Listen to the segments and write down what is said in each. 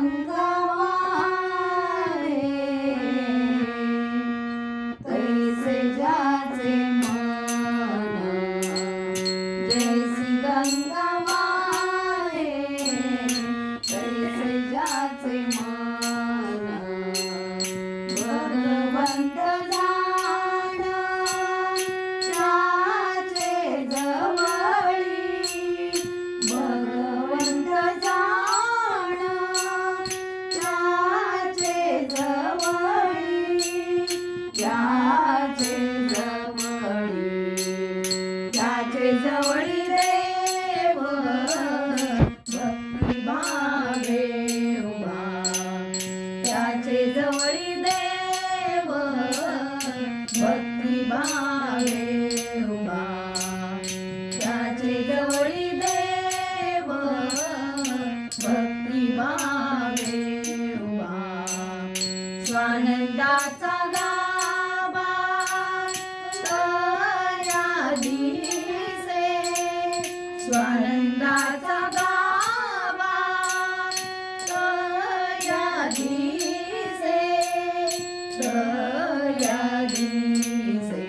गंगा वाहे, तैसे ज्याचे मन जैसी गंगा वाहे, तैसे ज्याचे मन भगवंत जाण त्याचे जवळी, भगवंत जाण त्याचे जवळी, त्याचे जवळी, त्याचे जवळी देव भक्तिभावे उभा, त्याचे जवळी देव भक्तिभावे उभा, त्याचे जवळी देव भक्तिभावे उभा. स्वानंदाचा गाभा तया दिसे, स्वानंदाचा गाभा तया दिसे, तया दिसे.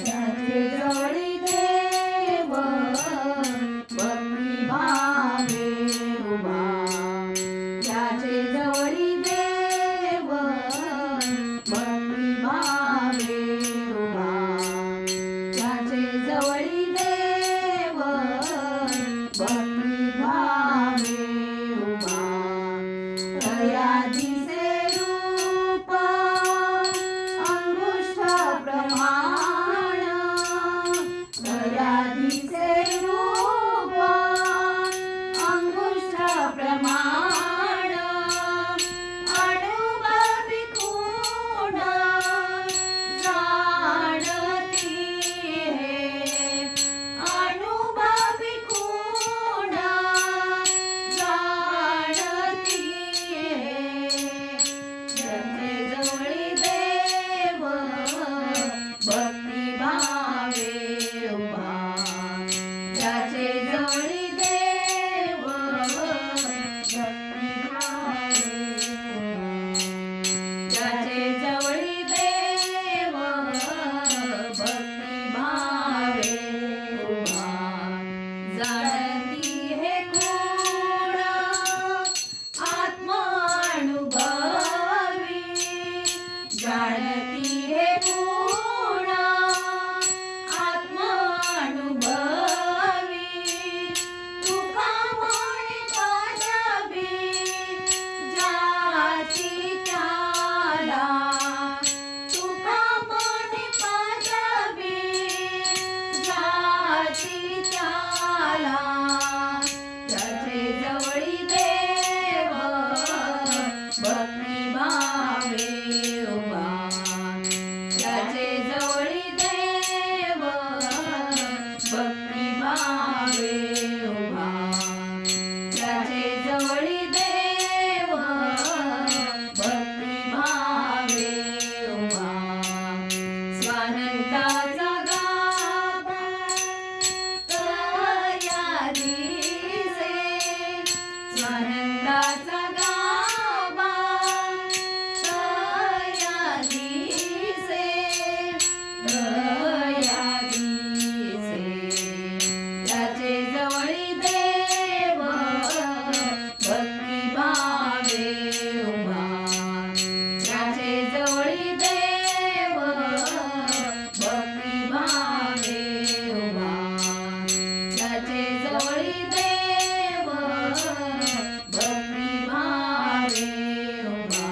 त्याचे जवळी देव भक्तिभावे उभा, त्याचे जवळी देव भक्तिभावे उभा, त्याचे जवळी देव भक्तिभावे उभा. तया दिसे रूप अंगुष्ठ प्रमाण, तया दिसे रूप अंगुष्ठ प्रमाण, अनुभवी गुण जाणती है, अनुभवी गुण जाणती है. त्याचे जवळी देव भक्तिभावे उभा, त्याचे जवळी देव भक्तिभावे उभा, त्याचे जवळी देव भक्तिभावे उभा. जाणती हे गुण आत्मानुभवी, जाणती हे गुण आत्मानुभवी. तुका म्हणे पाजावी ज्याची त्याला, तुका म्हणे पाजावी ज्याची त्याला. त्याचे जवळी देव भक्तिभावे उभा, त्याचे जवळी देव भक्तिभावे उभा, त्याचे जवळी देव भक्तिभावे उभा. स्वानंदाचा गाभा तया दिसे, स्वानंदाचा गाभा तया दिसे, तया दिसे. त्याचे जवळी देव भक्तिभावे उभा, त्याचे जवळी देव भक्तिभावे उभा, त्याचे जवळी देव भक्तिभावे उभा.